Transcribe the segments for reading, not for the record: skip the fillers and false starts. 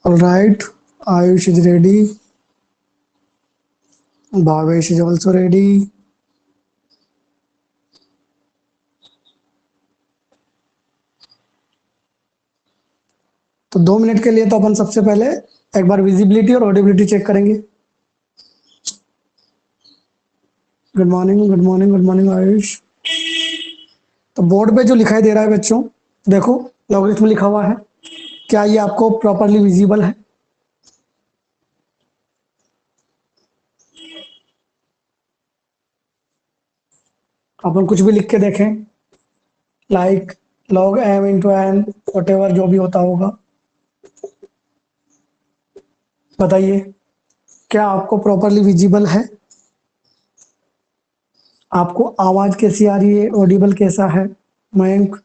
All right, Ayush is ready. Bhavesh is also ready. तो 2 minute के लिए तो अपन सबसे पहले एक बार विजिबिलिटी और ऑडिबिलिटी चेक करेंगे। Good morning, good morning, good morning Ayush. तो बोर्ड पे जो लिखाई दे रहा है बच्चों, देखो लॉगरिथम लिखा हुआ है। क्या ये आपको प्रॉपरली विजिबल है? अपन कुछ भी लिख के देखें, like log m into n, whatever जो भी होता होगा, बताइए क्या आपको प्रॉपरली विजिबल है? आपको आवाज कैसी आ रही है? ऑडिबल कैसा है मयंक?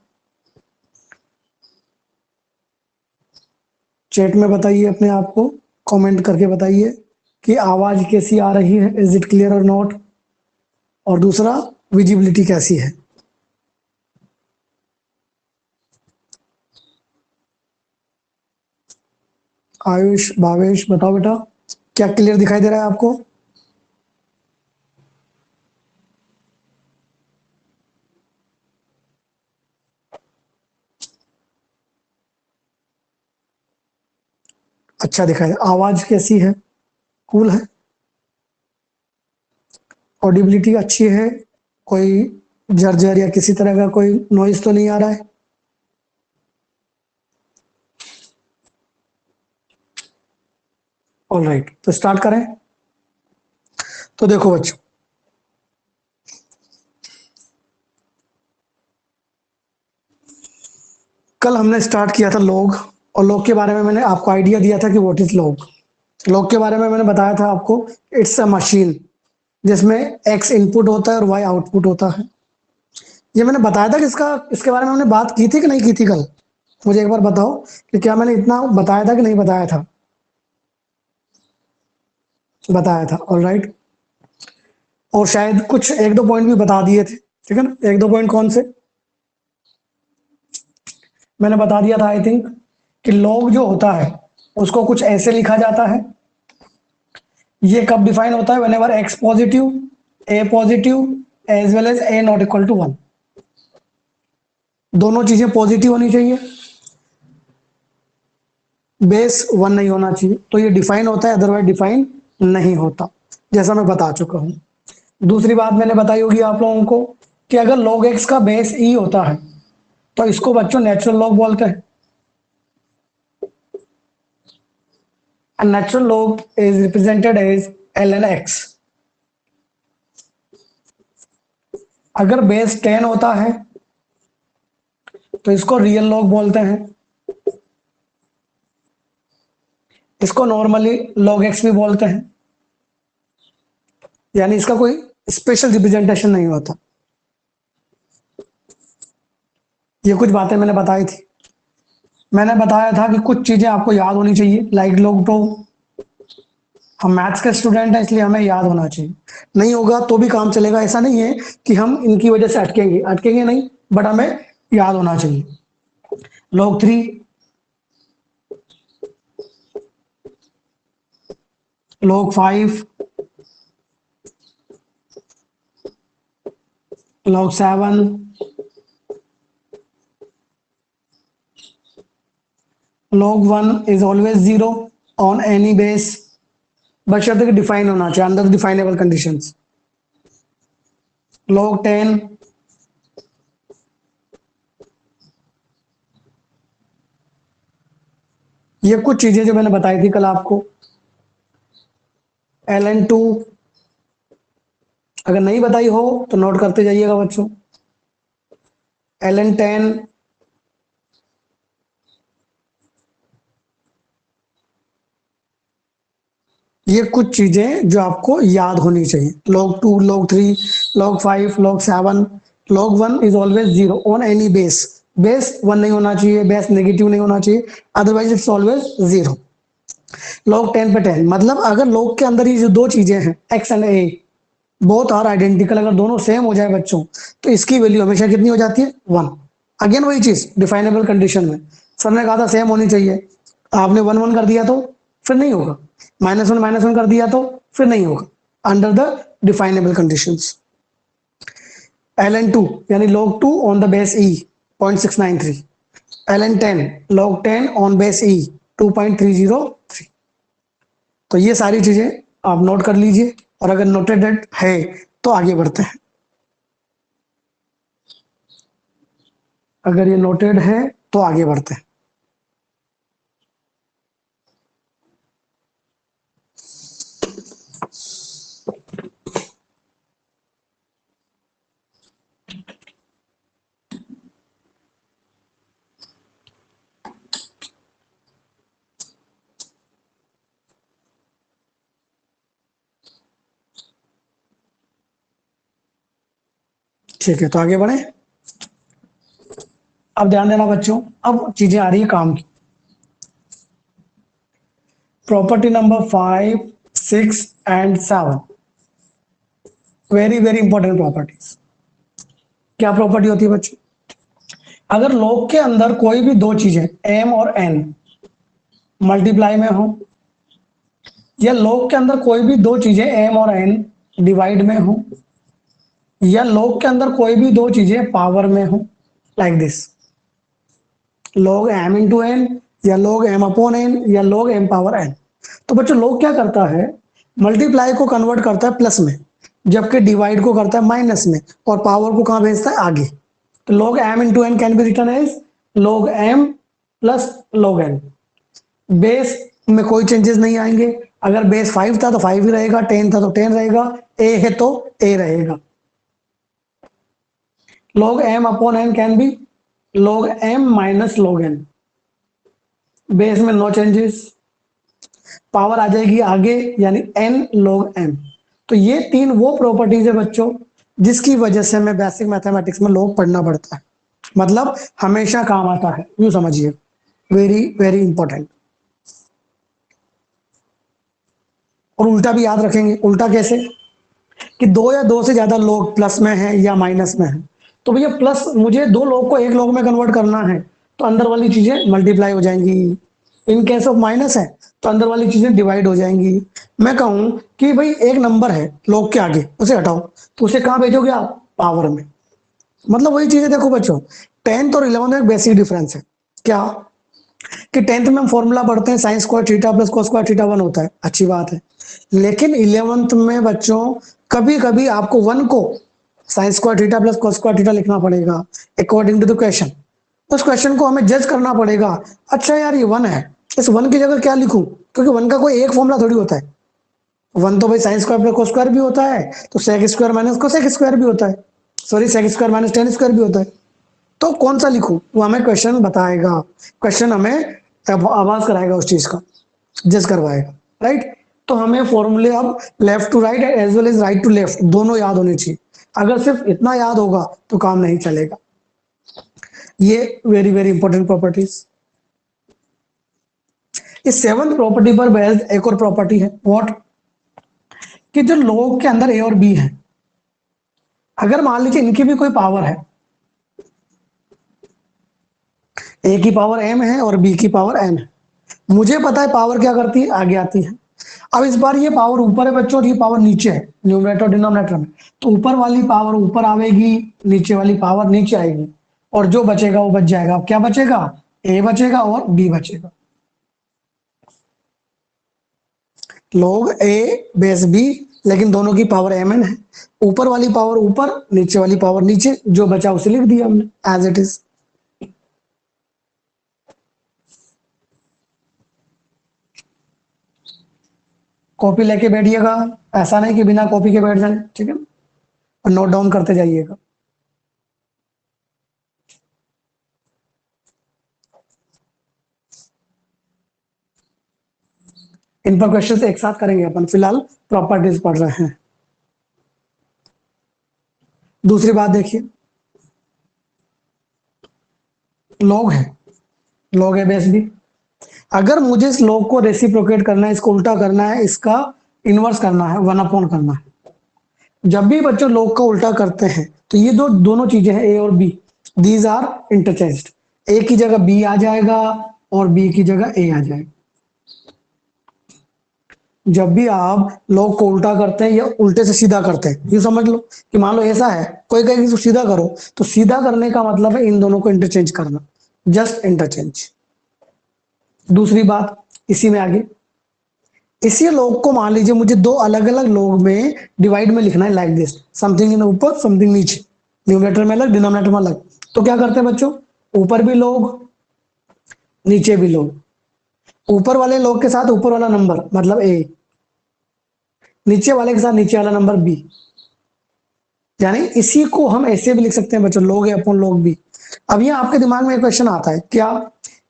चैट में बताइए अपने आप को, कमेंट करके बताइए कि आवाज कैसी आ रही है, इज इट क्लियर और नॉट। और दूसरा, विजिबिलिटी कैसी है? आयुष, भावेश, बताओ बेटा, क्या क्लियर दिखाई दे रहा है आपको? अच्छा दिखाई दे। आवाज कैसी है? कूल है? ऑडिबिलिटी अच्छी है? कोई जर्जर या किसी तरह का कोई नॉइज तो नहीं आ रहा है? ऑल राइट, तो स्टार्ट करें। तो देखो बच्चों, कल हमने स्टार्ट किया था लॉग, और लॉग के बारे में मैंने आपको आइडिया दिया था कि व्हाट इज लॉग। लॉग के बारे में मैंने बताया था आपको, इट्स अ मशीन जिसमें एक्स इनपुट होता है और वाई आउटपुट होता है। ये मैंने बताया था कि इसके बारे में हमने बात की थी कि नहीं की थी कल? मुझे एक बार बताओ कि क्या मैंने इतना बताया था कि नहीं बताया था? बताया था, ऑल राइट। और शायद कुछ एक दो पॉइंट भी बता दिए थे, ठीक है ना? एक दो पॉइंट कौन से मैंने बता दिया था? आई थिंक कि लॉग जो होता है उसको कुछ ऐसे लिखा जाता है। ये कब डिफाइन होता है? Whenever x positive, a positive as well as a not equal to 1। दोनों चीजें पॉजिटिव होनी चाहिए, बेस 1 नहीं होना चाहिए, तो ये डिफाइन होता है, अदरवाइज डिफाइन नहीं होता, जैसा मैं बता चुका हूं। दूसरी बात मैंने बताई होगी आप लोगों को कि अगर log x का बेस ई होता है तो इसको बच्चों नेचुरल लॉग बोलते हैं। Natural log is represented as ln x। अगर बेस 10 होता है तो इसको रियल लॉग बोलते हैं। इसको नॉर्मली log x भी बोलते हैं, यानी इसका कोई स्पेशल रिप्रेजेंटेशन नहीं होता। ये कुछ बातें मैंने बताई थी। मैंने बताया था कि कुछ चीजें आपको याद होनी चाहिए, लाइक log 2। हम मैथ्स के स्टूडेंट हैं इसलिए हमें याद होना चाहिए। नहीं होगा तो भी काम चलेगा, ऐसा नहीं है कि हम इनकी वजह से अटकेंगे, अटकेंगे नहीं, बट हमें याद होना चाहिए। log 3, log 5, log 7, log 1 is always 0 on any base, बशर्ते कि डिफाइन होना चाहिए अंडर डिफाइनेबल कंडीशंस। log 10, ये कुछ चीजें जो मैंने बताई थी कल आपको। ln2, अगर नहीं बताई हो तो नोट करते जाइएगा बच्चों। ln10, ये कुछ चीजें जो आपको याद होनी चाहिए। log 2, log 3, log 5, log 7, log 1 is always 0 on any base. Base 1 नहीं होना चाहिए, बेस नेगेटिव नहीं होना चाहिए, अदरवाइज इट्स ऑलवेज 0। log 10 पे 10 मतलब अगर log के अंदर ये जो दो चीजें हैं x and a both are identical, अगर दोनों सेम हो जाए बच्चों तो इसकी वैल्यू हमेशा कितनी हो जाती है? 1। अगेन वही चीज डिफाइनेबल कंडीशन में सर ने कहा था सेम होनी चाहिए, आपने 1 1 कर दिया तो फिर नहीं होगा, -1 कर दिया तो फिर नहीं होगा, under the definable conditions. ln2 यानी log2 on the base e 0.693, ln10 log10 on base e 2.303। तो ये सारी चीजें आप नोट कर लीजिए, और अगर नोटेड है तो आगे बढ़ते हैं। अगर ये नोटेड है तो आगे बढ़ते हैं। ठीक है, तो आगे बढ़े। अब ध्यान देना बच्चों, अब चीजें आ रही है काम की। Property number 5, 6 and 7, very very important properties. क्या प्रॉपर्टी होती है बच्चों? अगर लॉग के अंदर कोई भी दो चीजें m और n मल्टीप्लाई में हो, या लॉग के अंदर कोई भी दो चीजें m और n डिवाइड में हो, या लॉग के अंदर कोई भी दो चीजें पावर में हो, like this, log m into n, या log m अपॉन n, या log m पावर n। तो बच्चों log क्या करता है? मल्टीप्लाई को कन्वर्ट करता है प्लस में, जबकि डिवाइड को करता है माइनस में, और पावर को कहां भेजता है? आगे। तो log m into n can be written as log m plus log n। Base में कोई चेंजेस नहीं आएंगे। अगर बेस 5 था तो 5 ही रहेगा, 10 था तो 10 रहेगा, a है तो a रहेगा। log m upon n can be log m minus log n। Base में नो चेंजेस, पावर आ जाएगी आगे, यानी n log m। तो ये तीन वो प्रॉपर्टीज है बच्चों जिसकी वजह से हमें बेसिक मैथमेटिक्स में log पढ़ना पड़ता है, मतलब हमेशा काम आता है, यूं समझिए, वेरी वेरी इंपॉर्टेंट। और उल्टा भी याद रखेंगे। उल्टा कैसे? कि दो या दो से ज्यादा लोग प्लस में है या माइनस में है, तो भैया प्लस, मुझे दो लोग को एक लोग में कन्वर्ट करना है, तो अंदर वाली चीजें मल्टीप्लाई हो जाएंगी। इन केस ऑफ माइनस है तो अंदर वाली चीजें डिवाइड हो जाएंगी। मैं कहूं कि भाई एक नंबर है लोग के आगे, उसे हटाओ, तो उसे कहां भेजोगे आप? पावर में। मतलब वही चीजें देखो बच्चों, 10th और 11th में एक बेसिक डिफरेंस है। क्या? कि 10th में हम फॉर्मूला पढ़ते हैं sine square theta plus cos square theta 1 होता है, अच्छी बात है। लेकिन 11th में बच्चों कभी कभी आपको 1 को sine square theta plus cos square theta लिखना पड़ेगा अकॉर्डिंग टू द क्वेश्चन। उस क्वेश्चन को हमें जज करना पड़ेगा, अच्छा यार ये 1 है, इस 1 की जगह क्या लिखूं? क्योंकि 1 का कोई एक फॉर्मूला थोड़ी होता है। 1 तो भाई sine square plus cos square भी होता है, तो sec square minus cosec square भी होता है, sorry sec square minus tan square भी होता है। तो कौन सा लिखूं? वो हमें क्वेश्चन बताएगा, क्वेश्चन हमें आवाज कराएगा, उस चीज का जज करवाएगा, राइट। तो हमें फॉर्मूले अब left to right as well as right to left दोनों याद होने चाहिए। अगर सिर्फ इतना याद होगा तो काम नहीं चलेगा। ये वेरी वेरी इंपॉर्टेंट प्रॉपर्टीज। इस 7th प्रॉपर्टी पर बेस्ड एक और प्रॉपर्टी है, व्हाट? कि जो लोग के अंदर ए और बी है, अगर मान लीजिए इनकी भी कोई पावर है, ए की पावर m है और बी की पावर n है, मुझे पता है पावर क्या करती है, आगे आती है। अब इस बार ये पावर ऊपर है बच्चों और ये पावर नीचे है, न्यूमरेटर डिनोमिनेटर में, तो ऊपर वाली पावर ऊपर आएगी, नीचे वाली पावर नीचे आएगी, और जो बचेगा वो बच जाएगा। अब क्या बचेगा? ए बचेगा और बी बचेगा। log ए बेस बी, लेकिन दोनों की पावर एम एन है, ऊपर वाली पावर ऊपर, नीचे वाली पावर नीचे, जो बचा उसे लिख दिया हमने एज इट इज। कॉपी लेके बैठिएगा, ऐसा नहीं कि बिना कॉपी के बैठ जाए, ठीक है ना, और नोट डाउन करते जाइएगा। इन पर क्वेश्चंस एक साथ करेंगे अपन, फिलहाल प्रॉपर्टीज पढ़ रहे हैं। दूसरी बात देखिए, लॉग है, लॉग है बेस बी। अगर मुझे इस लॉग को रेसिप्रोकेट करना है, इसको उल्टा करना है, इसका इनवर्स करना है, 1 अपॉन करना है, जब भी बच्चों लॉग का उल्टा करते हैं तो ये दो दोनों चीजें हैं ए और बी, दीज आर इंटरचेंज्ड। ए की जगह बी आ जाएगा, और बी की जगह ए आ जाएगा। जब भी आप लॉग को उल्टा करते हैं या उल्टे से सीधा करते हैं, ये समझ लो कि मान लो ऐसा है, कोई कहेगा कि सीधा करो, तो सीधा करने का मतलब है इन दोनों को इंटरचेंज करना, जस्ट इंटरचेंज। दूसरी बात इसी में आगे, इसी लॉग को मान लीजिए मुझे दो अलग अलग लॉग में डिवाइड में लिखना है, लाइक दिस, समथिंग इन ऊपर समथिंग नीचे, न्यूमरेटर में अलग डिनोमिनेटर में अलग। तो क्या करते हैं बच्चों, ऊपर भी लॉग नीचे भी लॉग, ऊपर वाले लॉग के साथ ऊपर वाला नंबर मतलब ए, नीचे वाले के साथ नीचे वाला नंबर बी। यानी इसी को हम ऐसे भी लिख सकते हैं बच्चों, log a upon log b। अब ये आपके दिमाग में एक क्वेश्चन आता है क्या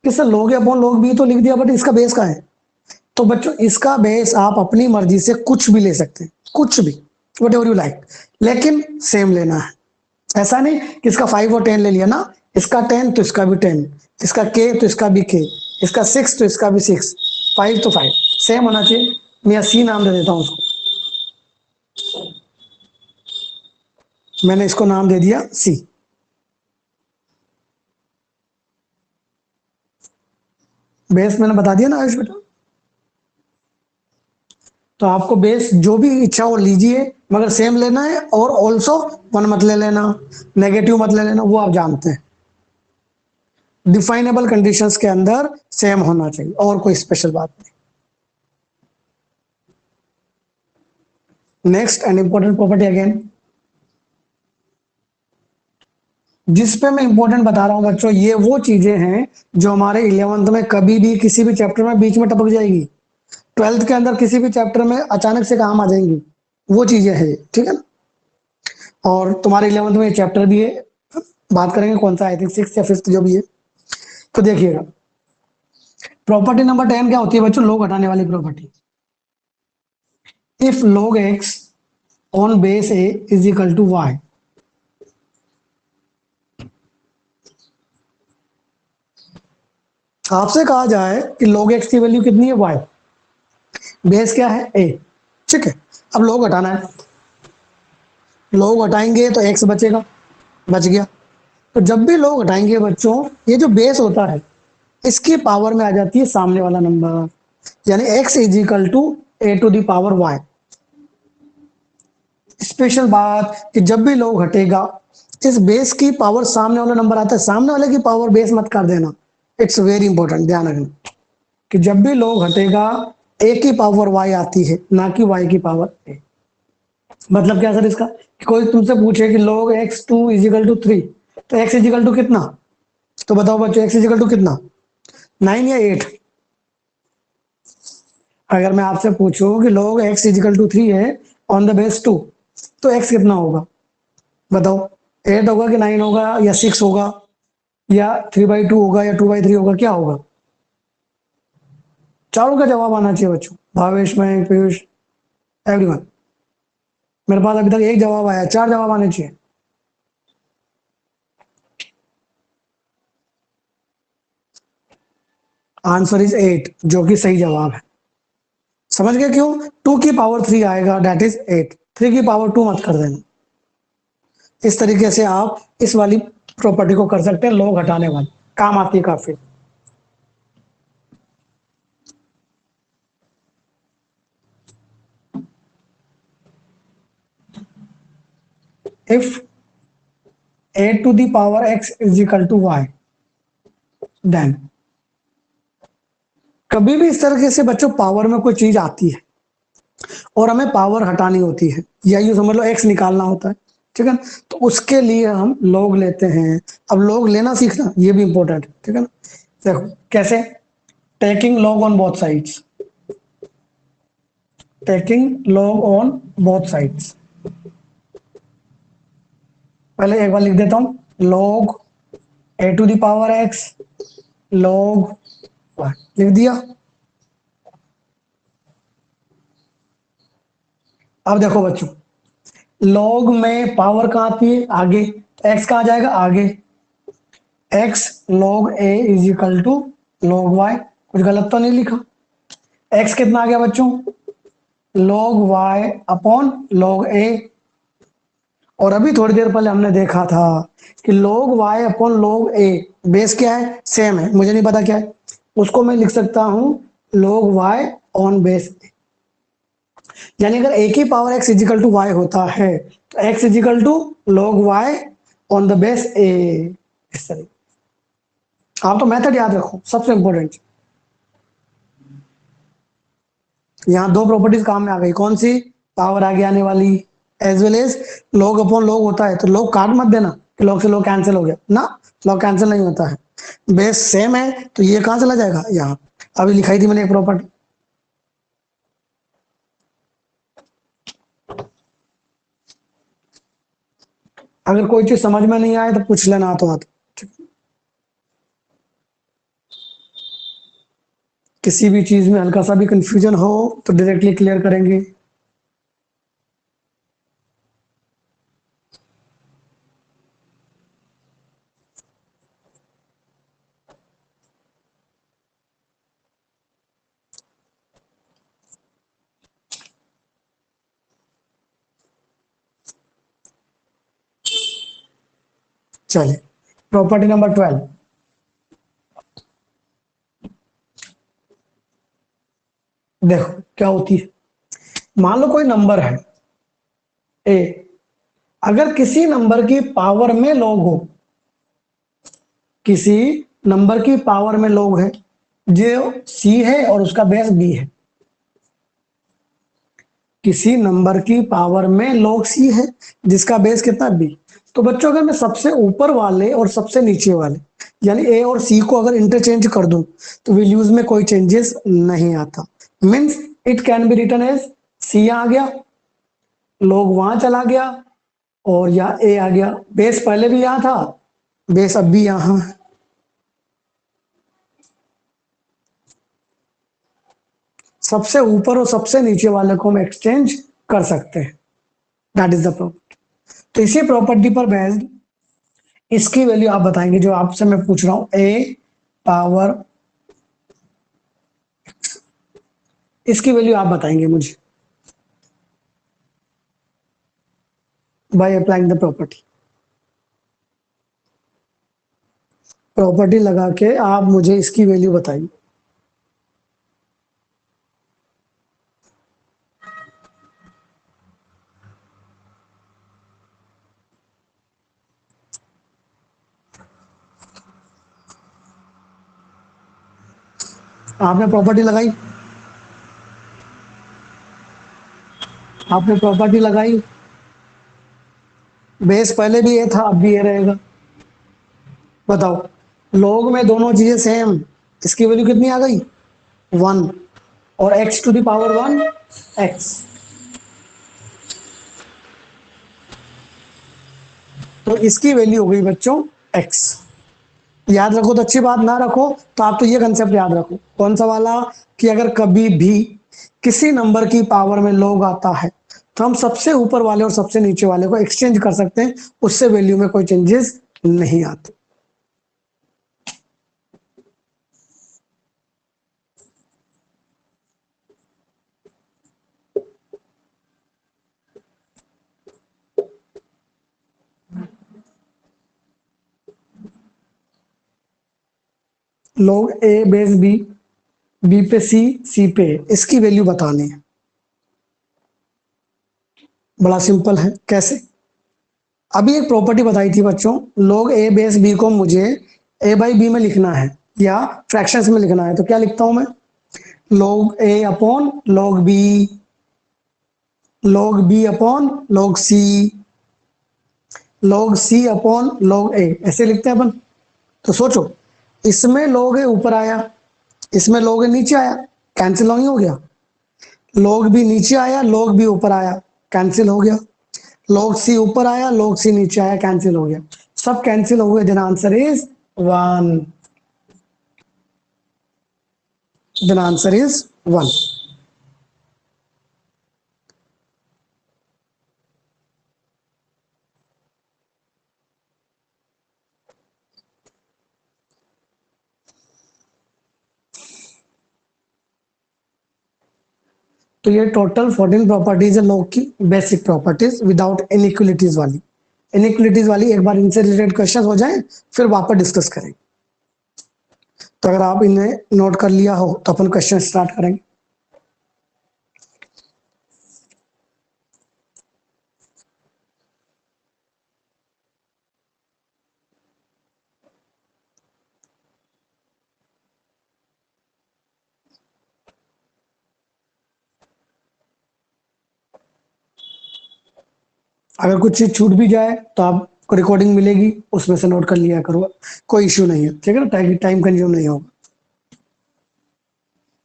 कि sir log a upon log b तो लिख दिया, बट इसका बेस का है। तो बच्चों इसका बेस आप अपनी मर्जी से कुछ भी ले सकते हैं, कुछ भी, वट एवर यू लाइक, लेकिन सेम लेना है। ऐसा नहीं कि इसका 5 और 10 ले लिया ना, इसका 10 तो इसका भी 10, इसका k तो इसका भी k, इसका 6 तो इसका भी 6, 5 तो 5, सेम होना चाहिए। मैं सी नाम दे देता हूं उसको, मैंने इसको नाम दे दिया सी। बेस मैंने बता दिया ना आयुष बेटा। तो आपको बेस जो भी इच्छा हो लीजिए, मगर सेम लेना है, और ऑल्सो वन मत ले लेना, नेगेटिव मत ले लेना, वो आप जानते हैं। डिफाइनेबल कंडीशंस के अंदर सेम होना चाहिए, और कोई स्पेशल बात नहीं। Next and important property again, जिस पे मैं इंपॉर्टेंट बता रहा हूं बच्चों, ये वो चीजें हैं जो हमारे 11th में कभी भी किसी भी चैप्टर में बीच में टपक जाएगी, 12th के अंदर किसी भी चैप्टर में अचानक से काम आ जाएंगी, वो चीजें हैं ये, ठीक है ना। और तुम्हारे 11th में चैप्टर भी है, बात करेंगे कौन सा, आई थिंक 6th या 5th जो भी है। तो देखिएगा, प्रॉपर्टी नंबर 10 क्या होती है बच्चों, लोग हटाने वाली property. If log x on base a is equal to y, आपसे कहा जाए कि log x की वैल्यू कितनी है, y, बेस क्या है a, ठीक है। अब log हटाना है, log हटाएंगे तो x बचेगा, बच गया। तो जब भी log हटाएंगे बच्चों, ये जो बेस होता है इसकी पावर में आ जाती है सामने वाला नंबर, यानी x is equal to a to the power y। Special बात कि जब भी log हटेगा, इस बेस की पावर सामने वाला नंबर आता है, सामने वाले की पावर बेस मत कर देना, इट्स वेरी इंपॉर्टेंट, ध्यान रखना कि जब भी log हटेगा a की पावर y आती है, ना कि y की पावर a। मतलब क्या सर इसका, कि कोई तुमसे पूछे कि log x2 is equal to 3, तो x इज इक्वल टू कितना, तो बताओ बच्चों x इज इक्वल टू कितना, 9 या 8। अगर मैं आपसे पूछूं कि log x is equal to 3 है ऑन द बेस 2, तो x कितना होगा बताओ, 8 होगा कि 9 होगा या 6 होगा या 3/2 होगा या 2/3 होगा, क्या होगा। चारों का जवाब आना चाहिए बच्चों, भावेश, मयंक, पीयूष, एवरीवन। मेरे पास अभी तक एक जवाब आया, चार जवाब आने चाहिए। आंसर इज 8, जो कि सही जवाब है। समझ गए क्यों, 2 की पावर 3 आएगा, दैट इज 8, 3 की पावर 2 मत कर देना। इस तरीके से आप इस वाली प्रॉपर्टी को कर सकते हैं, लोग हटाने वाली, काम आती है काफी। If a to the power x is equal to y, then कभी भी इस तरीके से बच्चों पावर में कोई चीज आती है और हमें पावर हटानी होती है, या यूं समझ लो x निकालना होता है, ठीक है ना, तो उसके लिए हम लोग लेते हैं। अब लोग लेना सीखना ये भी इंपॉर्टेंट है, ठीक है ना। देखो कैसे, taking log on both sides, taking log on both sides. पहले एक बार लिख देता हूं, log a to the power x, log y, लिख दिया। अब देखो बच्चों, लॉग में पावर कहां आती है, आगे, x कहां जाएगा, आगे, x log a is equal to log y, कुछ गलत तो नहीं लिखा। x कितना आ गया बच्चों, log y upon log a। और अभी थोड़ी देर पहले हमने देखा था कि log y upon log a base क्या है, सेम है, मुझे नहीं पता क्या है, उसको मैं लिख सकता हूं log y ऑन बेस, यानी अगर a की power x equal to y होता है तो x equal to log y on the base a। इस तरह आप तो मेथड याद रखो, सबसे इंपॉर्टेंट। यहाँ दो प्रॉपर्टीज काम में आ गई, कौन सी? पावर आगे आने वाली, as well as log upon log होता है तो log काट मत देना कि log से log कैंसिल हो गया ना, log कैंसिल नहीं होता है। बेस सेम है तो ये कहां चला जाएगा? यहाँ। अभी लिखाई थी मैंने एक प्रॉपर्टी। अगर कोई चीज समझ में नहीं आए तो पूछ लेना हाथों हाथ। किसी भी चीज में हल्का सा भी कंफ्यूजन हो तो डायरेक्टली क्लियर करेंगे। चलिए, प्रॉपर्टी नंबर 12। देखो क्या होती है, मान लो कोई नंबर है ए, अगर किसी नंबर की पावर में log हो, किसी नंबर की पावर में log है जो c है और उसका बेस b है, किसी नंबर की पावर में log c है जिसका बेस कितना b। तो बच्चों अगर मैं सबसे ऊपर वाले और सबसे नीचे वाले यानी a और c को अगर इंटरचेंज कर दूं तो वैल्यूज में कोई चेंजेस नहीं आता। Means it can be written as c आ गया, log वहां चला गया और यहाँ a आ गया। बेस पहले भी यहाँ था, बेस अब भी यहाँ है। सबसे ऊपर और सबसे नीचे वाले को हम एक्सचेंज कर सकते हैं, दैट इज द प्रॉपर्टी। तो इसी प्रॉपर्टी पर बेस्ड इसकी वैल्यू आप बताएंगे, जो आपसे मैं पूछ रहा हूं a पावर, इसकी वैल्यू आप बताएंगे मुझे by applying the property. Property लगा के आप मुझे इसकी वैल्यू बताइए। आपने प्रॉपर्टी लगाई, आपने प्रॉपर्टी लगाई, बेस पहले भी ये था अब भी ये रहेगा। बताओ, log में दोनों चीजें सेम, इसकी वैल्यू कितनी आ गई? 1 और x to the power 1 x, तो इसकी वैल्यू हो गई बच्चों x। याद रखो तो अच्छी बात, ना रखो तो आप तो ये कंसेप्ट याद रखो, कौन सा वाला? कि अगर कभी भी किसी नंबर की पावर में log आता है तो हम सबसे ऊपर वाले और सबसे नीचे वाले को एक्सचेंज कर सकते हैं, उससे वैल्यू में कोई चेंजेस नहीं आते। log a base b, b पे c, c पे a, इसकी वैल्यू बतानी है। बड़ा सिंपल है, कैसे? अभी एक प्रॉपर्टी बताई थी बच्चों, log a बेस b को मुझे a बाई बी में लिखना है या फ्रैक्शंस में लिखना है, तो क्या लिखता हूं मैं? log a upon log b, log b upon log c, log c upon log a, ऐसे लिखते हैं अपन। तो सोचो, इसमें log a ऊपर आया, इसमें log a नीचे आया, कैंसिल नहीं हो गया? log b नीचे आया, log b ऊपर आया, कैंसिल हो गया। log c ऊपर आया, log c नीचे आया, कैंसिल हो गया। सब कैंसिल हो गए, then answer is 1, then answer is 1। तो ये टोटल 14 प्रॉपर्टीज है log की, बेसिक प्रॉपर्टीज विदाउट इनइक्वलिटीज वाली। इनइक्वलिटीज वाली एक बार इनसे रिलेटेड क्वेश्चन हो जाए फिर वापस डिस्कस करेंगे। तो अगर आप इन्हें नोट कर लिया हो तो अपन क्वेश्चन स्टार्ट करेंगे। अगर कुछ चीज छूट भी जाए तो आपको रिकॉर्डिंग मिलेगी, उसमें से नोट कर लिया करो, कोई इश्यू नहीं है, ठीक है ना, टाइम कंज्यूम नहीं होगा।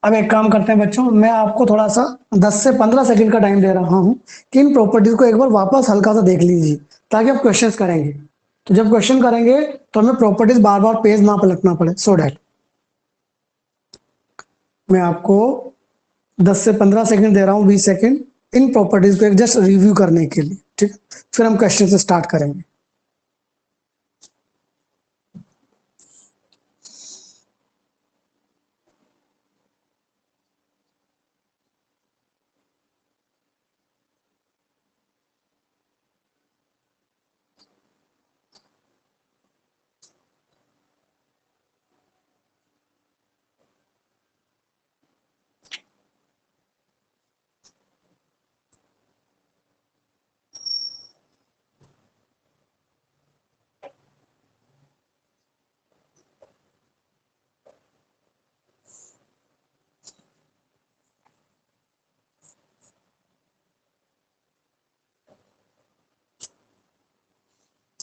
अब एक काम करते हैं बच्चों, मैं आपको थोड़ा सा 10 से 15 सेकंड का टाइम दे रहा हूं कि इन प्रॉपर्टीज को एक बार वापस हल्का सा देख लीजिए, ताकि आप क्वेश्चंस करेंगे तो जब क्वेश्चन करेंगे तो हमें प्रॉपर्टीज बार बार पेज ना पलटना पड़े, सो डैट। मैं आपको 10 से 15 सेकंड दे रहा हूँ, 20 सेकंड इन प्रॉपर्टीज को एक जस्ट रिव्यू करने के लिए, ठीक। फिर हम क्वेश्चन से स्टार्ट करेंगे।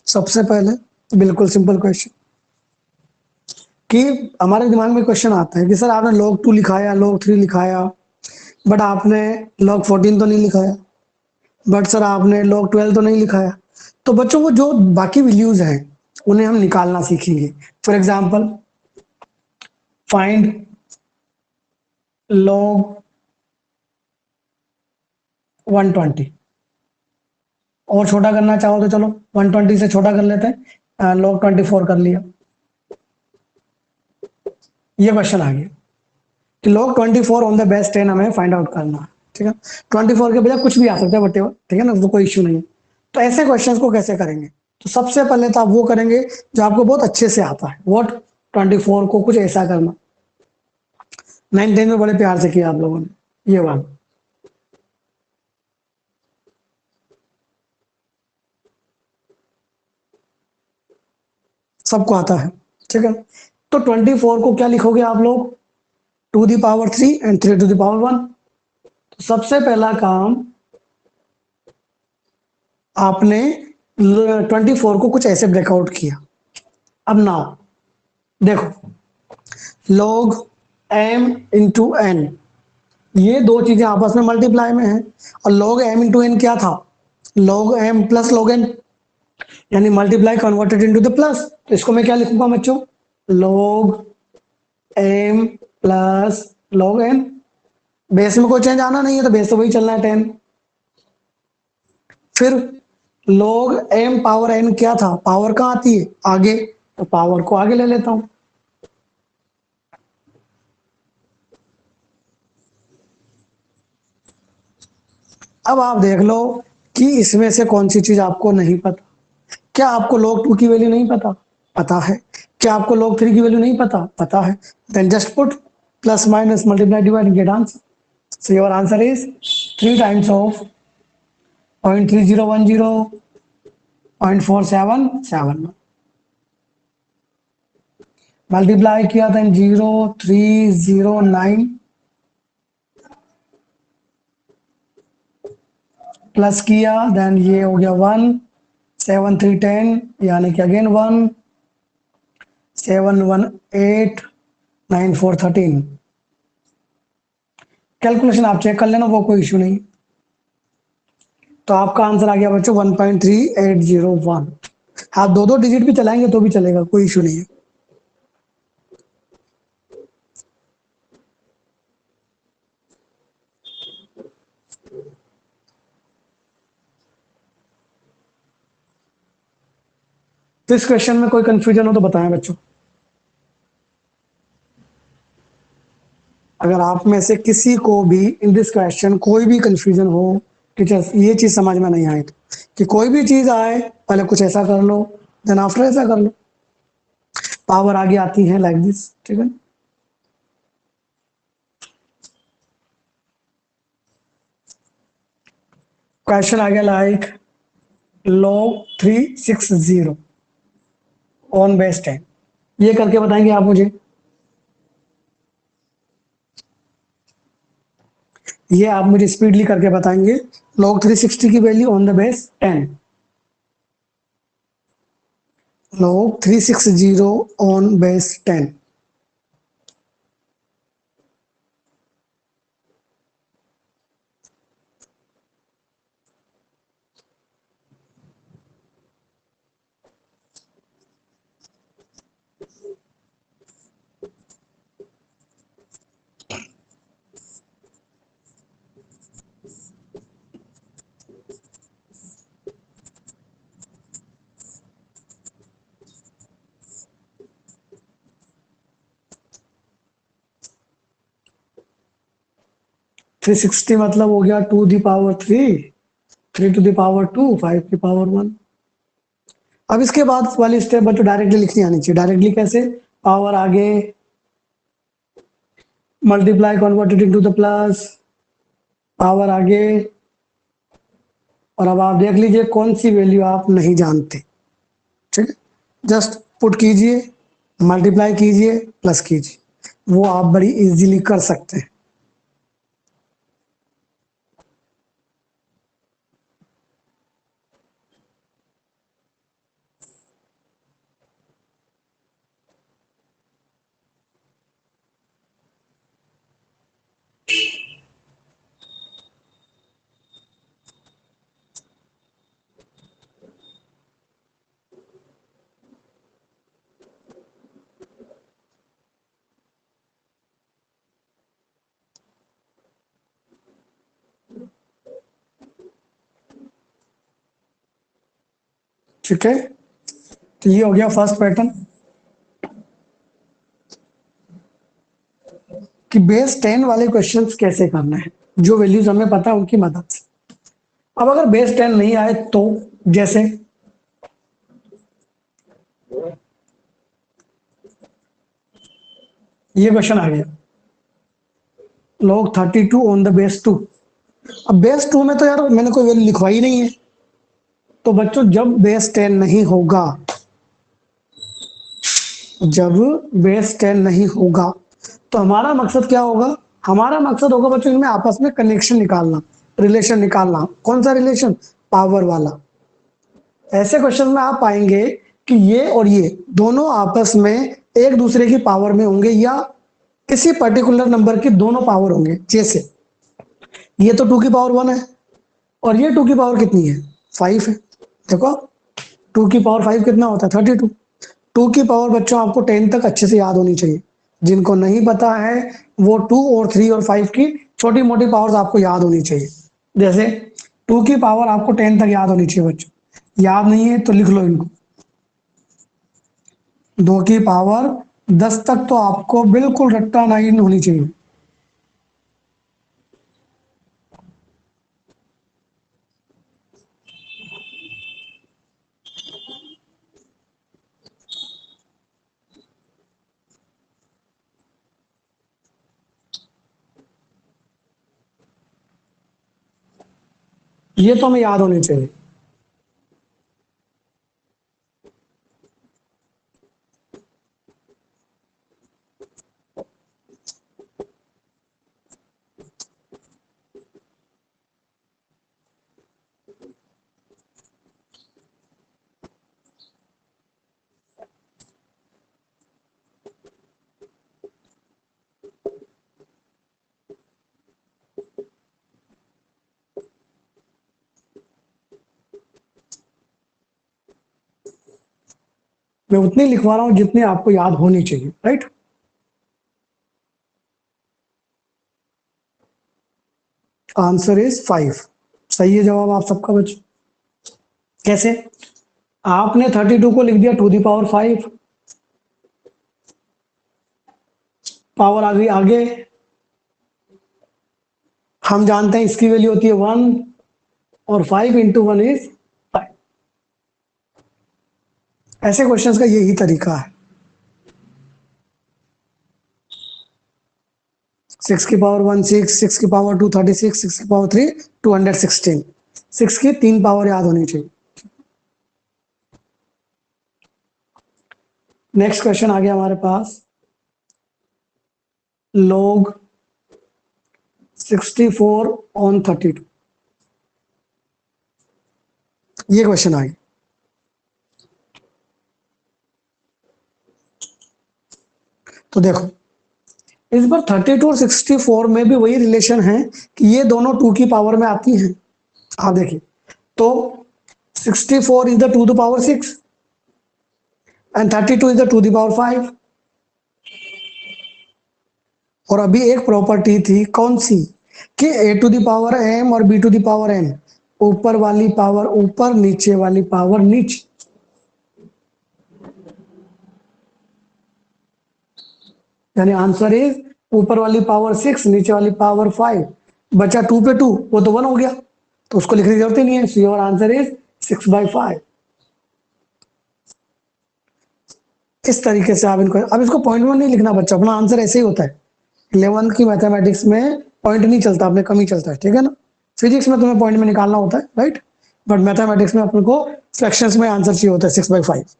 सबसे पहले बिल्कुल सिंपल क्वेश्चन कि हमारे दिमाग में क्वेश्चन आता है कि सर आपने log 2 लिखाया, log 3 लिखाया, बट आपने log 14 तो नहीं लिखाया, बट सर आपने log 12 तो नहीं लिखाया। तो बच्चों को जो बाकी वैल्यूज हैं उन्हें हम निकालना सीखेंगे। फॉर एग्जाम्पल, फाइंड log 120, और छोटा करना चाहो तो चलो 120 से छोटा कर लेते हैं, log 24 कर लिया। ये क्वेश्चन आ गया कि log 24 ऑन द बेस 10 हमें फाइंड आउट करना है, ठीक है। 24 के बजाय कुछ भी आ सकता है, बट ठीक है ना, तो कोई इश्यू नहीं है। तो ऐसे क्वेश्चंस को कैसे करेंगे? तो सबसे पहले तो आप वो करेंगे जो आपको बहुत अच्छे से आता है। व्हाट? 24 को कुछ ऐसा करना। 9 10 में बड़े प्यार से किया आप लोगों ने ये बात, सबको आता है, ठीक है। तो 24 को क्या लिखोगे आप लोग? 2 the power 3 and 3 to the power 1। तो सबसे पहला काम आपने 24 को कुछ ऐसे ब्रेकआउट किया। अब नाउ देखो, log m इंटू एन, ये दो चीजें आपस में मल्टीप्लाई में हैं, और log m इंटू एन क्या था? log m plus log n, यानी multiply converted into the plus. तो इसको मैं क्या लिखूंगा बच्चों? log m plus log n। Base में कोई चेंज आना नहीं है, तो बेस तो वही चलना है 10। फिर log m पावर n क्या था? पावर कहाँ आती है? आगे, तो पावर को आगे ले लेता हूं। अब आप देख लो कि इसमें से कौन सी चीज आपको नहीं पता। क्या आपको log 2 की वैल्यू नहीं पता? पता है। क्या आपको log 3 की वैल्यू नहीं पता? पता है। Then just put plus minus multiply divide get answer. So your answer is 3 times of 0.3010, 0.477। Multiply किया था 0309, प्लस किया देन ये हो गया 1, 7310, यानी कि अगेन 1, 7189413। कैलकुलेशन आप चेक कर लेना, वो कोई इशू नहीं। तो आपका आंसर आ गया बच्चों 1.3801। आप दो दो डिजिट भी चलाएंगे तो भी चलेगा, कोई इशू नहीं है। तो इस क्वेश्चन में कोई कंफ्यूजन हो तो बताएं बच्चों। अगर आप में से किसी को भी इन दिस क्वेश्चन कोई भी कंफ्यूजन हो, टीचर्स ये चीज समझ में नहीं आए, तो कि कोई भी चीज आए पहले कुछ ऐसा कर लो, देन आफ्टर ऐसा कर लो, पावर आगे आती है लाइक दिस, ठीक है। क्वेश्चन आ गया लाइक log 360 ऑन बेस 10, ये करके बताएंगे आप मुझे। ये आप मुझे स्पीडली करके बताएंगे। log 360 की value on the base 10, log 360 on base 10। Three sixty मतलब हो गया 2 the power 3, 3 to the power 2, 5 की पावर 1। अब इसके बाद वाली स्टेप बच्चों डायरेक्टली लिखनी आनी चाहिए। डायरेक्टली कैसे? पावर आगे, multiply converted into the plus, power आगे, और अब आप देख लीजिए कौन सी वैल्यू आप नहीं जानते। ठीक है, जस्ट पुट कीजिए, मल्टीप्लाई कीजिए, प्लस कीजिए, वो आप बड़ी इजीली कर सकते हैं। ठीक है, तो ये हो गया फर्स्ट पैटर्न कि बेस 10 वाले क्वेश्चंस कैसे करना है, जो वैल्यूज हमें पता है उनकी मदद से। अब अगर बेस 10 नहीं आए तो, जैसे ये क्वेश्चन आ गया log 32 ऑन द बेस 2। अब बेस 2 में तो यार मैंने कोई वैल्यू लिखवाई ही नहीं है। तो बच्चों जब बेस 10 नहीं होगा, जब बेस 10 नहीं होगा तो हमारा मकसद क्या होगा? हमारा मकसद होगा बच्चों इनमें आपस में कनेक्शन निकालना, रिलेशन निकालना। कौन सा रिलेशन? पावर वाला। ऐसे क्वेश्चन में आप पाएंगे कि ये और ये दोनों आपस में एक दूसरे की पावर में होंगे, या किसी पर्टिकुलर नंबर की दोनों पावर होंगे। जैसे ये तो 2 की पावर 1 है, और ये 2 की पावर कितनी है? 5 है। देखो 2 की पावर 5 कितना होता है? 32। 2 की पावर बच्चों आपको 10 तक अच्छे से याद होनी चाहिए। जिनको नहीं पता है वो 2 और 3 और 5 की छोटी मोटी पावर्स आपको याद होनी चाहिए। जैसे 2 की पावर आपको 10 तक याद होनी चाहिए बच्चों। याद नहीं है तो लिख लो इनको। 2 की पावर 10 तक तो आपको बिल्कुल रट्टा नहीं होनी चाहिए। ये तो हमें याद होनी चाहिए। मैं उतनी लिखवा रहा हूं जितनी आपको याद होनी चाहिए, राइट? Answer is 5। सही है जवाब आप सबका बच्चों। कैसे? आपने 32 को लिख दिया 2 की पावर 5, पावर आ गई आगे। हम जानते हैं इसकी वैल्यू होती है 1, और 5 × 1 इज 5। ऐसे क्वेश्चंस का यही तरीका है। 6 की पावर 1 6, 6 की पावर 2 36, 6 की पावर 3 216। 6 की 3 पावर याद होनी चाहिए। नेक्स्ट क्वेश्चन आ गया हमारे पास, log 64 on 32। ये क्वेश्चन आ गया। तो देखो इस बार 32 और 64 में भी वही रिलेशन है कि ये दोनों 2 की पावर में आती हैं। आप देखिए, तो 64 is the to the power 6 and 32 is the to the power 5। और अभी एक प्रॉपर्टी थी कौन सी, कि a to the power m और b to the power n, ऊपर वाली पावर ऊपर, नीचे वाली पावर नीचे। यानी आंसर इज ऊपर वाली पावर 6, नीचे वाली पावर 5, बचा 2 पे 2, वो तो 1 हो गया, तो उसको लिखने की जरूरत ही नहीं है। So your answer is 6/5। इस तरीके से आप इनको, अब इसको पॉइंट में नहीं लिखना बच्चा, अपना आंसर ऐसे ही होता है। 11th की मैथमेटिक्स में पॉइंट नहीं चलता, अपने कम ही चलता है, ठीक है ना। फिजिक्स में तुम्हें पॉइंट में निकालना होता है, राइट, बट मैथमेटिक्स में अपन को फ्रैक्शंस में आंसर चाहिए होता है 6/5।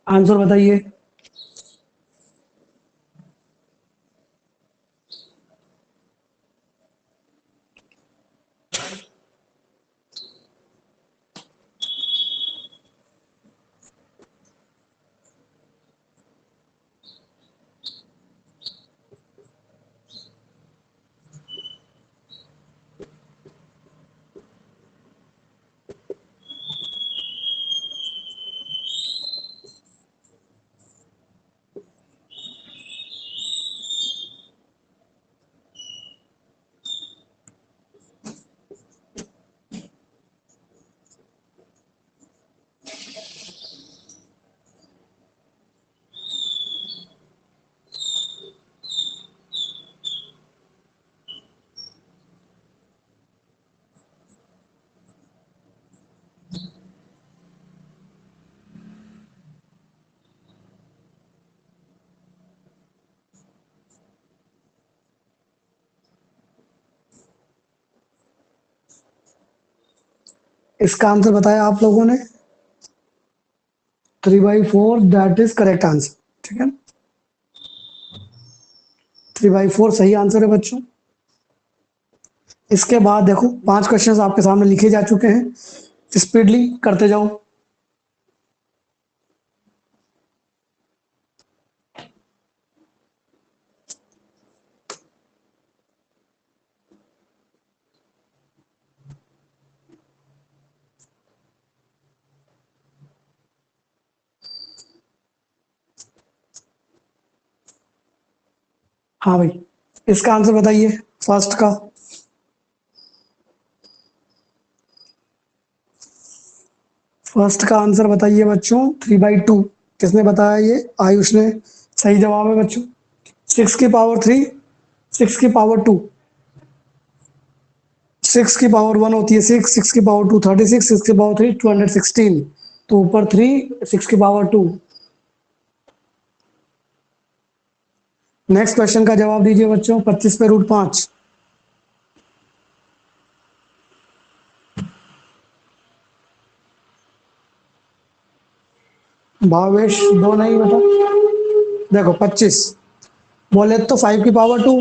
आंसर बताइए। इसका आंसर बताया आप लोगों ने 3/4, दैट इज करेक्ट आंसर, ठीक है। 3/4 सही आंसर है बच्चों। इसके बाद देखो 5 क्वेश्चंस आपके सामने लिखे जा चुके हैं, स्पीडली करते जाओ। हाँ भाई, इसका आंसर बताइए फर्स्ट का। फर्स्ट का आंसर बताइए बच्चों, 3/2। किसने बताया ये, आयुष ने। सही जवाब है बच्चों। 6 की पावर 3, 6 की पावर 2, 6 की पावर 1 होती है 6, 6 की पावर 2 36, 6 की पावर 3 216, तो ऊपर 3, 6 की पावर 2। नेक्स्ट क्वेश्चन का जवाब दीजिए बच्चों, 25 पे √5। भावेश दो नहीं बता। देखो 25 बोले तो 5 की पावर 2,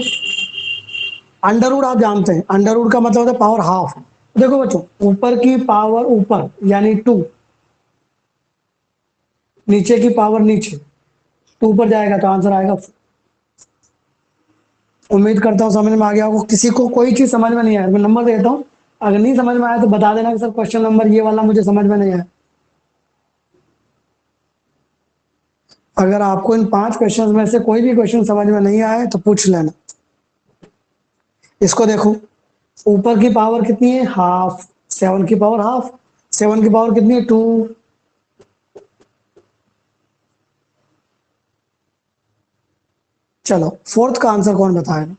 अंडर रूट आप जानते हैं, अंडर रूट का मतलब होता है पावर हाफ। देखो बच्चों, ऊपर की पावर ऊपर यानी 2, नीचे की पावर नीचे, तो ऊपर जाएगा तो आंसर आएगा। उम्मीद करता हूँ समझ में आ गया होगा। किसी को कोई चीज समझ में नहीं आया मैं नंबर देता हूँ, अगर नहीं समझ में आया तो बता देना कि सर क्वेश्चन नंबर ये वाला मुझे समझ में नहीं आया। अगर आपको इन 5 क्वेश्चन में से कोई भी क्वेश्चन समझ में नहीं आया तो पूछ लेना। इसको देखो, ऊपर की पावर कितनी है, हाफ, 7 की पावर हाफ, 7 की पावर कितनी है, 2। चलो फोर्थ का आंसर कौन बताएगा।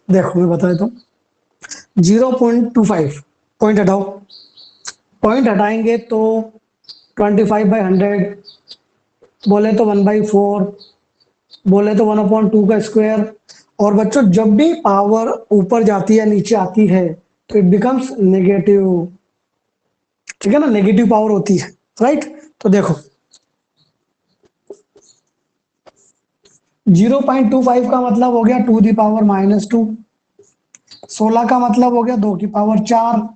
देखो मैं बता देता हूँ, 0.25 पॉइंट हटाओ, पॉइंट हटाएंगे तो 25/100, बोले तो 1/4, बोले तो 1/2 का स्क्वायर। और बच्चों जब भी पावर ऊपर जाती है नीचे आती है तो इट बिकम्स नेगेटिव, ठीक है ना, नेगेटिव पावर होती है, राइट। तो देखो 0.25 का मतलब हो गया 2 दी पावर -2, 16 का मतलब हो गया 2 की पावर 4,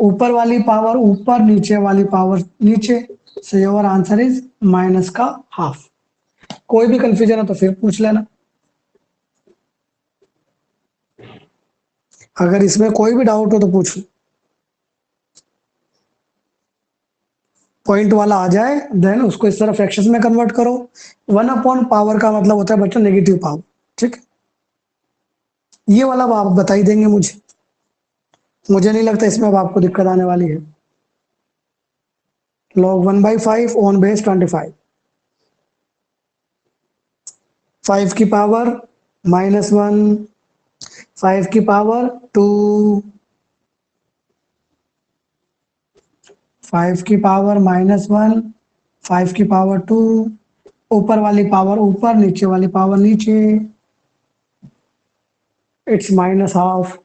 ऊपर वाली पावर ऊपर नीचे वाली पावर नीचे, सो योर आंसर इज -1/2। कोई भी कंफ्यूजन है तो फिर पूछ लेना, अगर इसमें कोई भी डाउट हो तो पूछ लो, पॉइंट वाला आ जाए देन उसको इस तरह फ्रैक्शंस में कन्वर्ट करो। 1/पावर का मतलब होता है बच्चों नेगेटिव पावर, ठीक है, ये वाला आप बता ही देंगे मुझे, मुझे नहीं लगता इसमें अब आपको दिक्कत आने वाली है। log 1/5 ऑन बेस 25, 5 की पावर -1, 5 की पावर 2, 5 की पावर -1, 5 की पावर 2, ऊपर वाली पावर ऊपर नीचे वाली पावर नीचे, इट्स -1/2।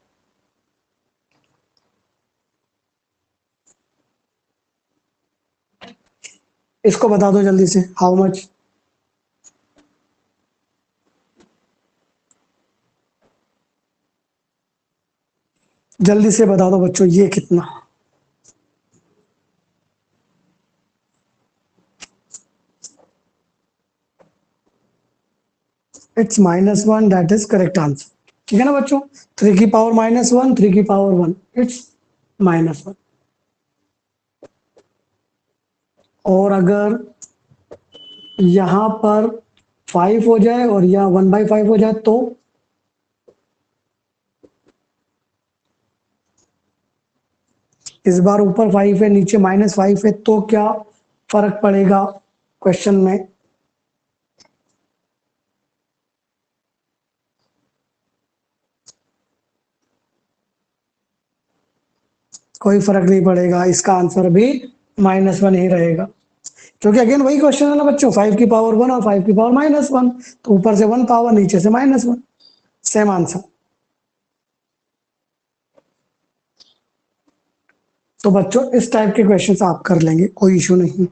इसको बता दो जल्दी से, हाउ मच। जल्दी से बता दो बच्चों, ये कितना। It's -1, that is correct answer, ठीक है ना बच्चों। 3 की पावर -1, 3 की पावर 1, इट्स -1। और अगर यहां पर 5 हो जाए और यहाँ 1/5 हो जाए तो इस बार ऊपर 5 है नीचे -5 है तो क्या फर्क पड़ेगा क्वेश्चन में। कोई फर्क नहीं पड़ेगा, इसका आंसर भी -1 ही रहेगा, क्योंकि अगेन वही क्वेश्चन है ना बच्चों, 5 की पावर 1 और 5 की पावर -1, तो ऊपर से 1 पावर नीचे से -1, सेम आंसर। तो बच्चों इस टाइप के क्वेश्चंस आप कर लेंगे, कोई इशू नहीं।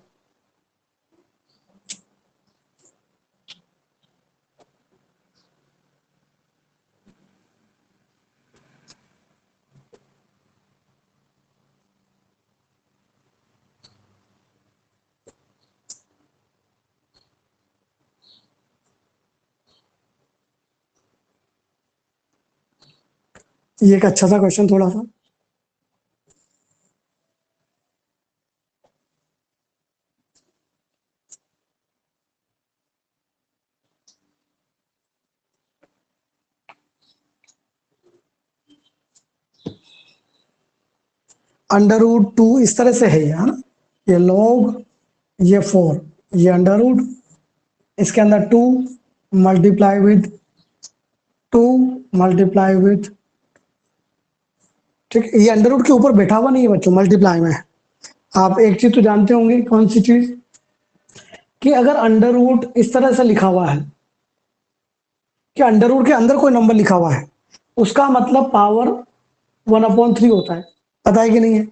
ये एक अच्छा सा क्वेश्चन थोड़ा सा, √2 इस तरह से है ये, है ना, ये log, ये 4, ये √, इसके अंदर 2 मल्टीप्लाई विद 2 मल्टीप्लाई विद, ठीक है, ये √, के ऊपर बैठा हुआ नहीं है बच्चों, मल्टीप्लाई में है। आप एक चीज तो जानते होंगे, कौन सी चीज, कि अगर √ इस तरह से लिखा हुआ है कि √ के अंदर कोई नंबर लिखा हुआ है, उसका मतलब पावर 1/3 होता है, पता है कि नहीं है।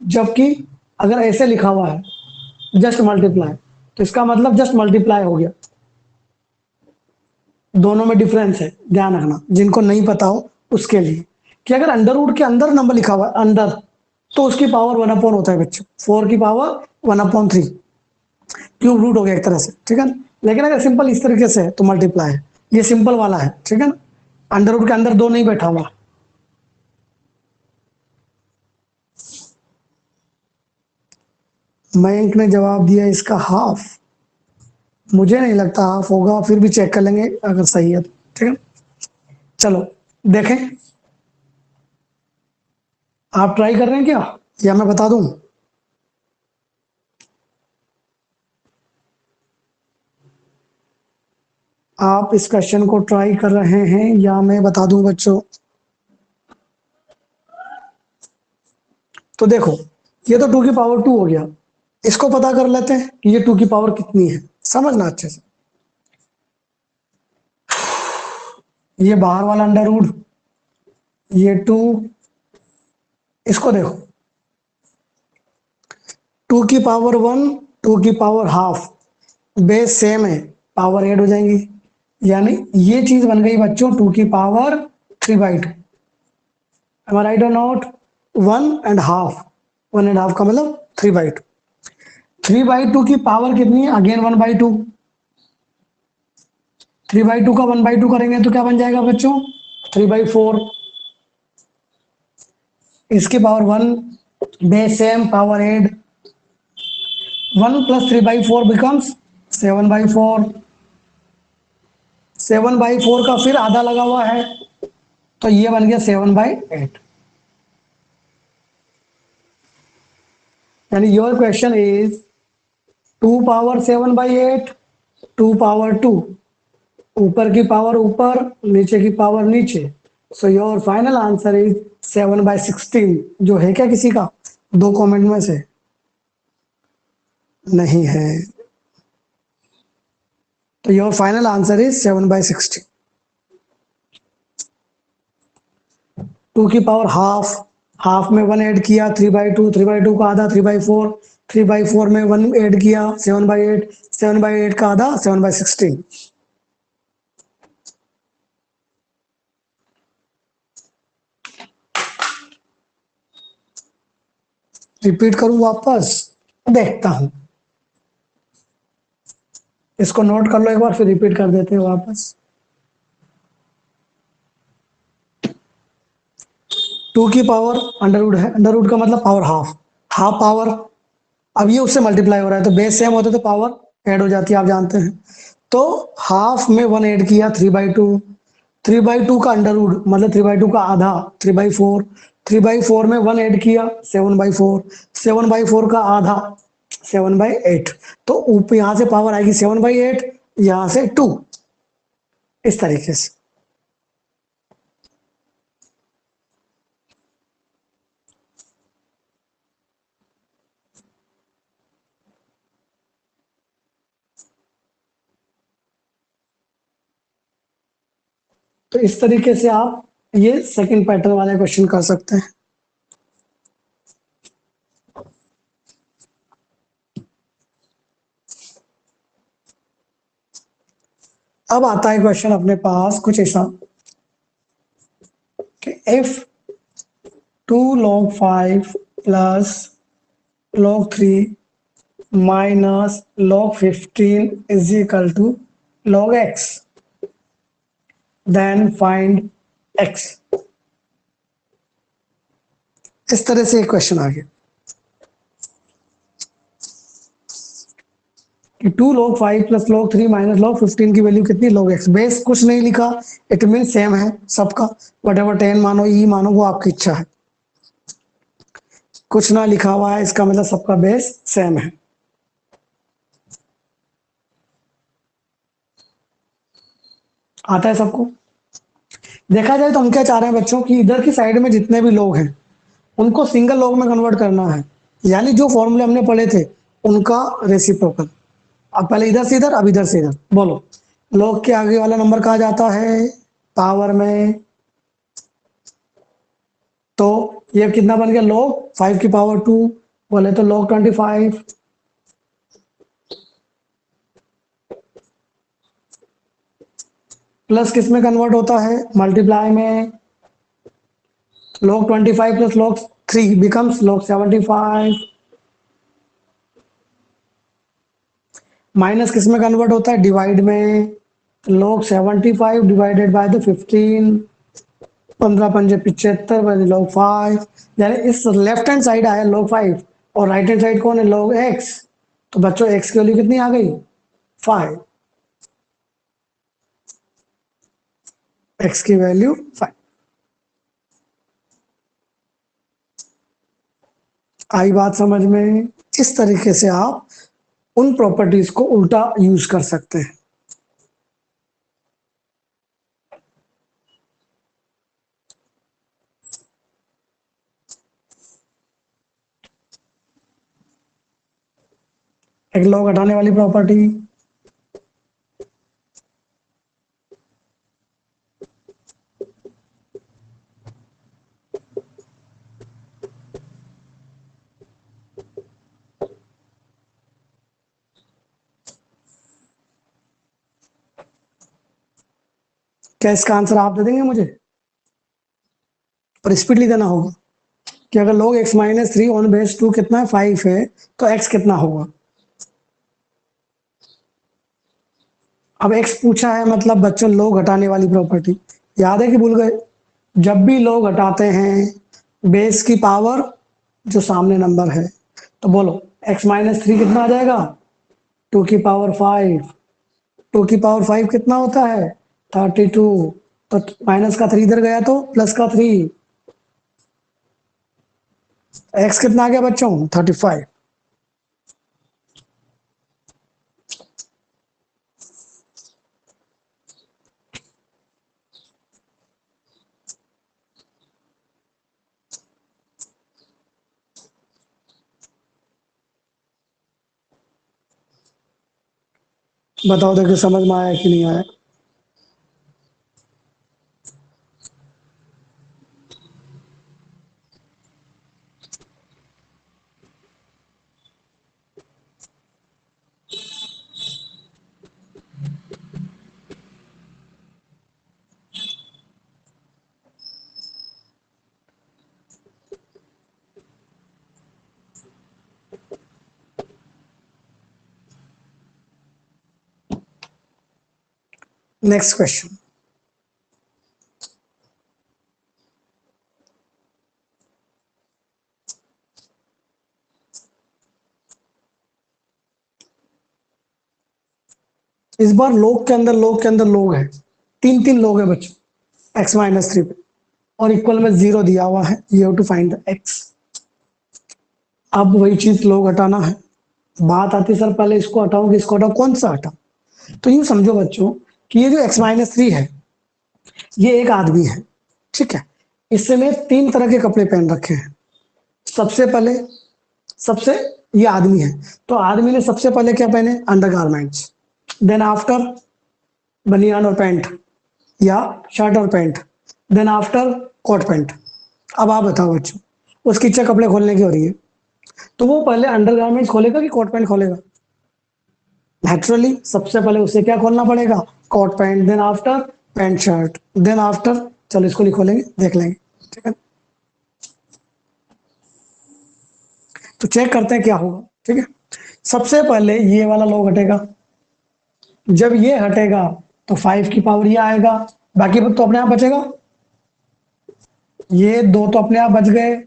जबकि अगर ऐसे लिखा हुआ है जस्ट मल्टीप्लाई, तो इसका मतलब जस्ट मल्टीप्लाई हो गया। दोनों में डिफरेंस है, ध्यान रखना, जिनको नहीं पता हो उसके लिए, कि अगर √ के अंदर नंबर लिखा हुआ है अंदर, तो उसकी पावर 1/4 होता है बच्चों, 4 की पावर 1/3, क्यूब रूट हो गया एक तरह से, ठीक है ना। लेकिन अगर सिंपल इस तरीके से है तो मल्टीप्लाई है, ये सिंपल वाला है, ठीक है ना, √ के अंदर 2 नहीं बैठा हुआ। मयंक ने जवाब दिया इसका हाफ, मुझे नहीं लगता हाफ होगा, फिर भी चेक कर लेंगे अगर सही है तो, ठीक है। चलो देखें, आप ट्राई कर रहे हैं क्या, या मैं बता दूं। आप इस क्वेश्चन को ट्राई कर रहे हैं या मैं बता दूं बच्चों? तो देखो, ये तो 2 की पावर 2 हो गया। इसको पता कर लेते हैं कि ये 2 की पावर कितनी है, समझना अच्छे से। ये बाहर वाला अंडर रूट, ये 2, इसको देखो, 2 की पावर 1, 2 की पावर हाफ, बेस सेम है, पावर ऐड हो जाएंगी, यानी ये चीज बन गई बच्चों 2 की पावर 3/2। एम आई राइट और नॉट? 1.5, 1.5 का मतलब 3/2। 3/2 की पावर कितनी है? अगेन 1/2। 3/2 का 1/2 करेंगे तो क्या बन जाएगा बच्चों? 3/4। इसकी power 1, base same, power add, 1 plus 3/4 becomes 7/4। 7/4 का फिर आधा लगा हुआ है, तो ये बन गया 7/8। यानी your question is 2 power 7/8, 2 power 2, ऊपर की पावर ऊपर, नीचे की पावर नीचे। So your final answer is 7/16। जो है क्या किसी का? दो कमेंट में से नहीं है, तो योर फाइनल आंसर इज 7/16। 2 की पावर हाफ, हाफ में 1 ऐड किया 3/2, 3/2 का आधा 3/4, 3/4 में 1 ऐड किया 7/8, 7/8 का आधा 7/16। रिपीट करूं वापस? देखता हूं, इसको नोट कर लो एक बार, फिर रिपीट कर देते हैं वापस। 2 की पावर अंडर रूट है, अंडर रूट का मतलब पावर हाफ, हाफ पावर। अब ये उससे मल्टीप्लाई हो रहा है, तो बेस सेम होते तो पावर ऐड हो जाती है, आप जानते हैं। तो हाफ में 1 ऐड किया 3/2, 3/2 का अंडर रूट मतलब 3/2 का आधा 3/4, 3/4 में 1 ऐड किया 7/4, 7/4 का आधा 7/8। तो ऊपर यहां से पावर आएगी 7/8, यहां से 2, इस तरीके से। तो इस तरीके से आप ये सेकंड पैटर्न वाले क्वेश्चन कर सकते हैं। अब आता है क्वेश्चन अपने पास कुछ ऐसा कि if 2 log 5 plus log 3 minus log 15 is equal to log x, then find x। इस तरह से एक क्वेश्चन आ गया कि 2 log 5 plus log 3 minus log 15 की वैल्यू कितनी? log x। बेस कुछ नहीं लिखा, इट मीन सेम है सबका, वट एवर 10 मानो, ई मानो, वो आपकी इच्छा है। कुछ ना लिखा हुआ है इसका मतलब सबका बेस सेम है। आता है सबको? देखा जाए तो हम क्या चाह रहे हैं बच्चों कि इधर की साइड में जितने भी लोग हैं उनको सिंगल लॉग में कन्वर्ट करना है, यानी जो फॉर्मूले हमने पढ़े थे उनका रेसिप्रोकल। अब पहले इधर से इधर, अब इधर से इधर, बोलो लॉग के आगे वाला नंबर कहा जाता है? पावर में। तो ये कितना बन गया? लॉग 5 की पावर 2, बोले तो log 25। प्लस किस में कन्वर्ट होता है? मल्टीप्लाई में। log 25 plus log 3 becomes log 75। Minus किस में कन्वर्ट होता है? डिवाइड में। log 75 डिवाइडेड बाय द 15, 15 पंजे 75 बाय log 5। यानी इस लेफ्ट हैंड साइड आया log 5 और राइट हैंड साइड कौन है? log x। तो बच्चों x की वैल्यू कितनी आ गई? 5। x की वैल्यू 5। आई बात समझ में? इस तरीके से आप उन प्रॉपर्टीज को उल्टा यूज कर सकते हैं। एक लॉग हटाने वाली प्रॉपर्टी। क्या इसका आंसर आप दे देंगे मुझे? और स्पीडली देना होगा कि अगर log x minus three on base two कितना है 5 है तो x कितना होगा। अब x पूछा है मतलब बच्चों log हटाने वाली प्रॉपर्टी याद है कि भूल गए? जब भी log हटाते हैं बेस की पावर जो सामने नंबर है तो बोलो x माइनस थ्री कितना आ जाएगा? 2 की पावर 5। 2 की पावर 5 कितना होता है? 32। तो माइनस का 3 इधर गया तो प्लस का 3। x कितना आ गया बच्चों? 35। बताओ देखो समझ में आया कि नहीं आया? Next question. इस बार लोग है। तीन तीन लोग है बच्चों x माइनस थ्री पे और इक्वल में जीरो दिया हुआ है। You have to find the x। अब वही चीज लोग हटाना है। बात आती है सर पहले इसको हटाओ कि इसको हटाओ, कौन सा हटाओ? तो यूं समझो बच्चों कि ये जो x माइनस थ्री है ये एक आदमी है, ठीक है। इसने तीन तरह के कपड़े पहन रखे हैं। सबसे पहले सबसे ये आदमी है तो आदमी ने सबसे पहले क्या पहने? अंडरगारमेंट्स। देन आफ्टर बनियान और पैंट या शर्ट और pant. Then after coat pant. अब आप बताओ बच्चों उसकी इच्छा कपड़े खोलने की हो रही है तो वो पहले अंडरगारमेंट्स खोलेगा कि कोट पैंट खोलेगा? नेचुरली सबसे पहले उसे क्या खोलना पड़ेगा? Coat pant. Then after pant shirt. Then after चलो इसको नहीं खोलेंगे, देख लेंगे, ठीक है। तो चेक करते हैं क्या होगा, ठीक है। सबसे पहले ये वाला लॉग हटेगा। जब ये हटेगा तो 5 की पावर ये आएगा, बाकी तो अपने आप बचेगा। ये दो तो अपने आप बच गए।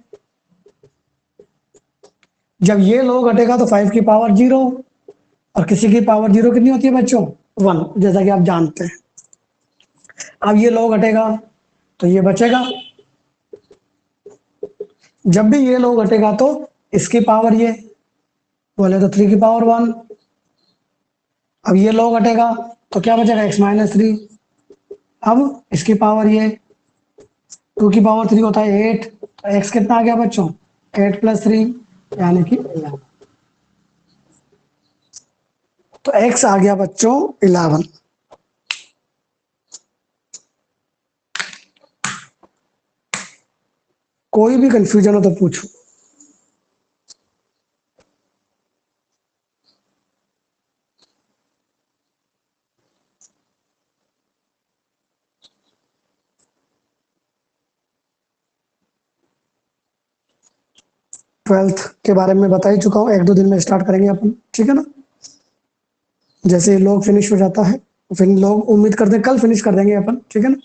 जब ये लॉग हटेगा तो 5 की पावर जीरो, और किसी की पावर जीरो कितनी होती है बच्चों? 1, जैसा कि आप जानते हैं। अब ये लॉग हटेगा तो ये बचेगा। जब भी ये लॉग हटेगा तो इसकी पावर ये बोले तो 3 की पावर 1। अब ये लॉग हटेगा तो क्या बचेगा? x minus three. अब इसकी पावर ये 2 की पावर 3 होता है 8। तो x कितना आ गया बच्चों? 8 प्लस 3 यानी कि 11। तो x आ गया बच्चों 11। कोई भी कंफ्यूजन हो तो पूछो। ट्वेल्थ के बारे में बता ही चुका हूँ, एक दो दिन में स्टार्ट करेंगे अपन, ठीक है ना। जैसे लोग फिनिश हो जाता है फिर लोग उम्मीद करते हैं कल फिनिश कर देंगे अपन, ठीक है ना।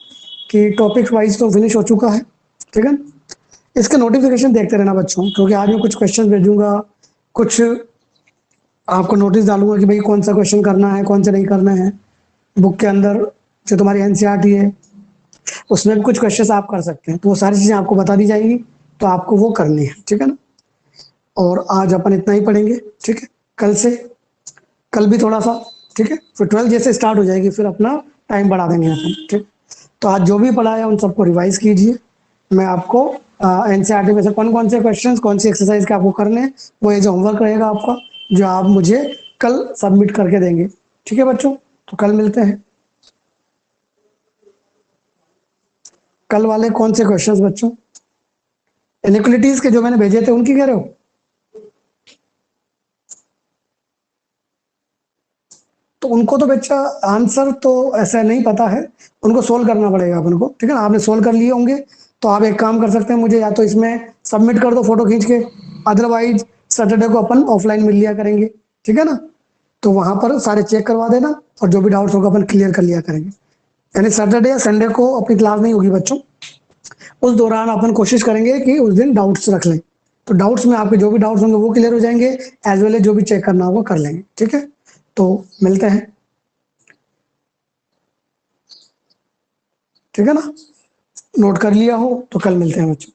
कि टॉपिक वाइज तो फिनिश हो चुका है, ठीक है ना। इसके नोटिफिकेशन देखते रहना बच्चों, क्योंकि आज मैं कुछ क्वेश्चन भेजूंगा, कुछ आपको नोटिस डालूंगा कि भाई कौन सा क्वेश्चन करना है कौन सा नहीं करना है। बुक के अंदर जो तुम्हारी एनसीईआरटी है उसमें भी कुछ क्वेश्चन आप कर सकते हैं, तो वो सारी चीजें आपको बता दी जाएंगी, तो आपको वो करनी है, ठीक है ना। और आज अपन इतना ही पढ़ेंगे, ठीक है। कल से कल भी थोड़ा सा, ठीक है। फिर 12 जैसे स्टार्ट हो जाएगी फिर अपना टाइम बढ़ा देंगे अपन, ठीक। तो आज जो भी पढ़ा है उन सबको रिवाइज कीजिए। मैं आपको एनसीईआरटी में से कौन कौन से क्वेश्चंस कौन सी एक्सरसाइज के आपको करने हैं वो ये जो होमवर्क रहेगा आपका, जो आप मुझे कल सबमिट करके देंगे। ठीक है बच्चों, तो कल मिलते हैं। कल वाले कौन से क्वेश्चंस बच्चों? इनइक्वलिटीज के जो मैंने भेजे थे उनकी कह रहे हो? तो उनको तो बच्चा आंसर तो ऐसा नहीं पता है, उनको सोल्व करना पड़ेगा अपन को। ठीक है ना, आपने सोल्व कर लिए होंगे तो आप एक काम कर सकते हैं, मुझे या तो इसमें सबमिट कर दो फोटो खींच के, अदरवाइज सैटरडे को अपन ऑफलाइन मिल लिया करेंगे। ठीक है ना, तो वहां पर सारे चेक करवा देना और जो भी डाउट्स होगा अपन क्लियर कर लिया करेंगे। यानी सैटरडे या संडे को अपनी क्लास नहीं होगी बच्चों, उस दौरान अपन कोशिश करेंगे कि उस दिन डाउट्स रख लें, तो डाउट्स में आपके जो भी डाउट्स होंगे वो क्लियर हो जाएंगे, एज वेल एज जो भी चेक करना होगा कर लेंगे। ठीक है, तो मिलते हैं। ठीक है ना, नोट कर लिया हो तो कल मिलते हैं बच्चों।